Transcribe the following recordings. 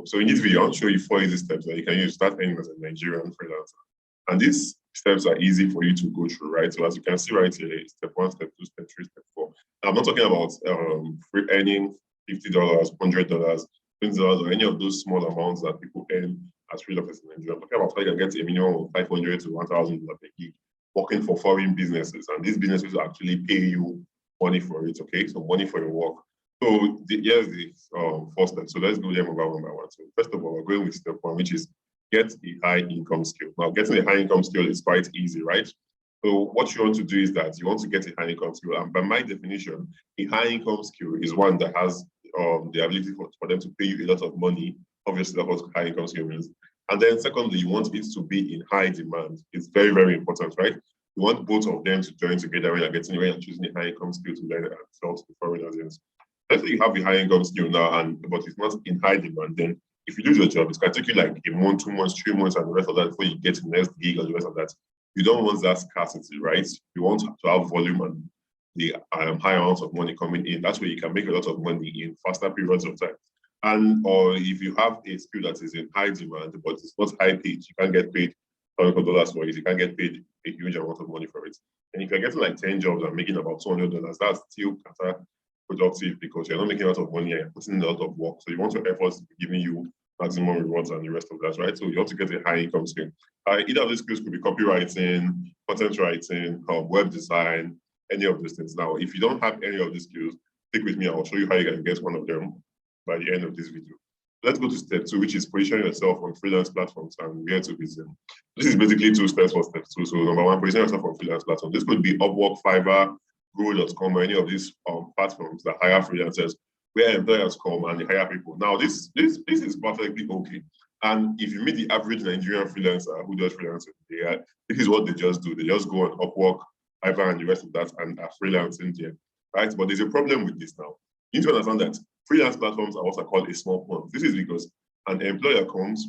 So in this video, I'll show you 4 easy steps that you can use to start earning as a Nigerian freelancer. And these steps are easy for you to go through, right? So as you can see right here, step 1, step 2, step 3, step 4. Now, I'm not talking about earning $50, $100, $20, or any of those small amounts that people earn as freelancers in Nigeria. I'm talking about how you can get a minimum of $500 to $1,000 per gig working for foreign businesses. And these businesses will actually pay you money for it, okay? So money for your work. So here's the first step. So let's go them over one by one. So first of all, we're going with step 1, which is get a high income skill. Now, getting a high income skill is quite easy, right? So what you want to do is that you want to get a high income skill. And by my definition, a high income skill is one that has the ability for them to pay you a lot of money. Obviously, that's what high income skill means. And then secondly, you want it to be in high demand. It's very, very important, right? You want both of them to join together when you're choosing a high income skill to learn and sell to the foreign audience. Let's say you have a high income skill now, but it's not in high demand, then if you do your job, it's going to take you like a month, 2 months, 3 months, and the rest of that before you get to the next gig or the rest of that. You don't want that scarcity, right? You want to have volume and the high amounts of money coming in. That's where you can make a lot of money in faster periods of time. And or if you have a skill that is in high demand, but it's not high paid, you can't get paid thousands of dollars for it. You can't get paid a huge amount of money for it. And if you're getting like 10 jobs and making about $200, that's still counterproductive because you're not making a lot of money and you're putting in a lot of work. So you want your efforts to be giving you maximum rewards and the rest of that, right? So you want to get a high income skill. Either of these skills could be copywriting, content writing, web design, any of these things. Now, if you don't have any of these skills, stick with me. I'll show you how you can get one of them by the end of this video. Let's go to step 2, which is positioning yourself on freelance platforms and where to visit. This is basically 2 steps for step 2. So number 1, position yourself on freelance platforms. This could be Upwork, Fiverr, Grow.com, or any of these platforms that hire freelancers, where employers come and they hire people. Now, this is perfectly okay. And if you meet the average Nigerian freelancer who does freelancing, this is what they just do. They just go on Upwork, Fiverr, and the rest of that and are freelancing there, right? But there's a problem with this now. You need to understand that freelance platforms are what I call a small pond. This is because an employer comes,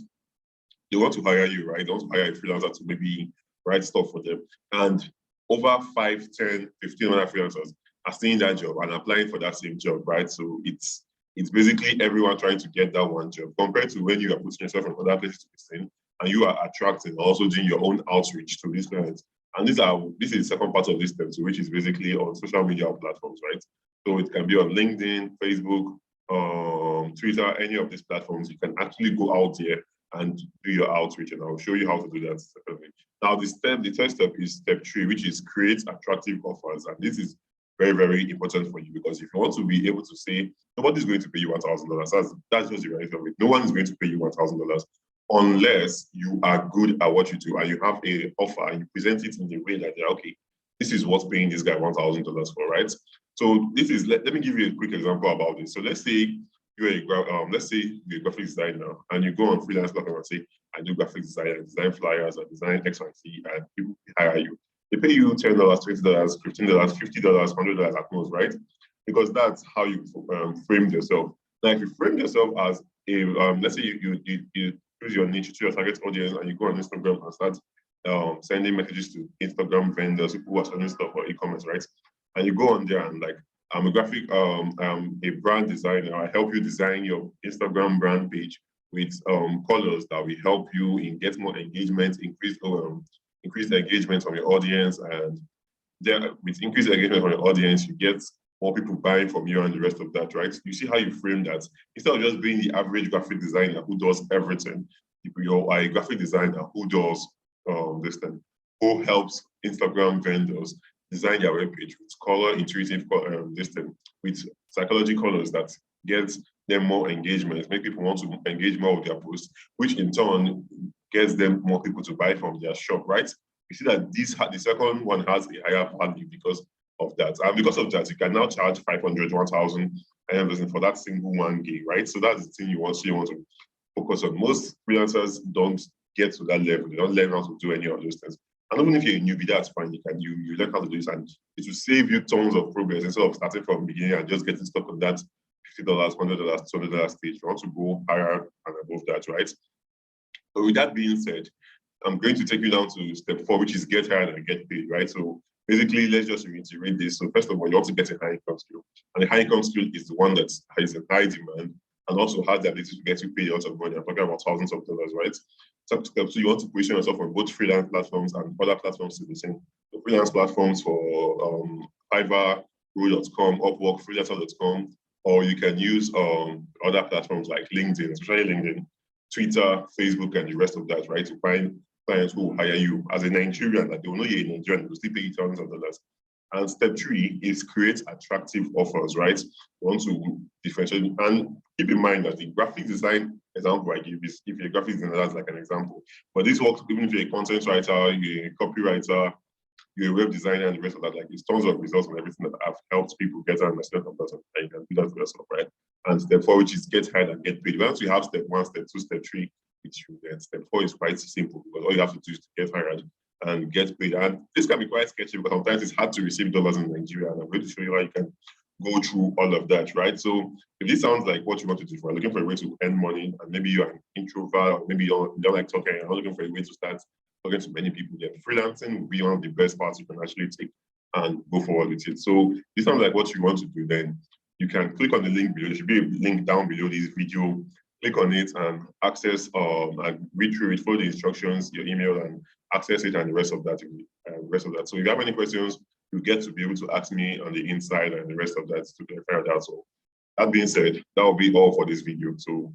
they want to hire you, right? They want to hire a freelancer to maybe write stuff for them. And over 5, 10, 15 other freelancers are seeing that job and applying for that same job, right? So it's basically everyone trying to get that one job compared to when you are putting yourself in other places to be seen and you are attracting, also doing your own outreach to these clients. And this is the second part of this step, so which is basically on social media platforms, right? So it can be on LinkedIn, Facebook, Twitter, any of these platforms. You can actually go out there and do your outreach, and I'll show you how to do that separately. Now, the third step is step 3, which is create attractive offers. And this is very, very important for you because if you want to be able to say, nobody's going to pay you $1,000, that's just the reality of it. No one is going to pay you $1,000 unless you are good at what you do and you have an offer and you present it in a way that they're okay. This is what's paying this guy $1,000 for, right? So this is, let me give you a quick example about this. So let's say you're a graphic designer and you go on freelance platform and say, I do graphic design, I design flyers, I design X, Y, Z, and people hire you. They pay you $10, $20, $15, $50, $100 at most, right? Because that's how you frame yourself. Now, if you frame yourself as a, let's say you choose your niche, choose your target audience, and you go on Instagram and start sending messages to Instagram vendors, people who are selling stuff for e-commerce, right? And you go on there and like, I'm a graphic, a brand designer. I help you design your Instagram brand page with colors that will help you in get more engagement, increase engagement from your audience, and then with increased engagement from your audience, you get more people buying from you and the rest of that, right? You see how you frame that instead of just being the average graphic designer who does everything. You're a graphic designer who does this thing, who helps Instagram vendors design their webpage with color intuitive this thing, with psychology colors that gets them more engagement, make people want to engage more with their posts, which in turn gets them more people to buy from their shop, right? You see that the second one has a higher value because of that. And because of that, you can now charge 500, 1,000 for that single 1 gig, right? So that's the thing you want to focus on. Most freelancers don't get to that level. They don't learn how to do any of those things. And even if you're a newbie, that's fine. You learn how to do this, and it will save you tons of progress instead of starting from the beginning and just getting stuck on that $50, $100, $200 stage. You want to go higher and above that, right? So with that being said, I'm going to take you down to step 4, which is get hired and get paid, right? So basically, let's just reiterate this. So first of all, you want to get a high income skill. And the high income skill is the one that is in high demand and also has the ability to get you paid a lot of money. I'm talking about thousands of dollars, right? So you want to position yourself on both freelance platforms and other platforms to the same. So freelance platforms for Fiverr, Ro.com, Upwork, Freelancer.com, or you can use other platforms like LinkedIn, especially LinkedIn, Twitter, Facebook, and the rest of that, right? To find clients who will hire you as a Nigerian, that they will know you're a Nigerian, they will still pay you thousands of dollars. And step 3 is create attractive offers, right? You want to differentiate. And keep in mind that the graphic design example I give is if you're a graphic designer, that's like an example. But this works even if you're a content writer, you're a copywriter, you're a web designer, and the rest of that. Like, it's tons of results and everything that have helped people get an understanding of that, and you can do that for yourself, right? And step 4, which is get hired and get paid. Once you have step 1, step 2, step 3, it's you. Then step 4 is quite simple because all you have to do is to get hired and get paid. And this can be quite sketchy because sometimes it's hard to receive dollars in Nigeria. And I'm going to show you how you can go through all of that, right? So if this sounds like what you want to do, if you're looking for a way to earn money, and maybe you're an introvert, or maybe you don't like talking, you're not looking for a way to start talking to many people, then freelancing will be one of the best parts you can actually take and go forward with it. So this sounds like what you want to do, then you can click on the link below. There should be a link down below this video. Click on it and access and read through it, follow the instructions, your email, and access it, and the rest of that. So if you have any questions, you get to be able to ask me on the inside and the rest of that to clarify that. So that being said, that will be all for this video. So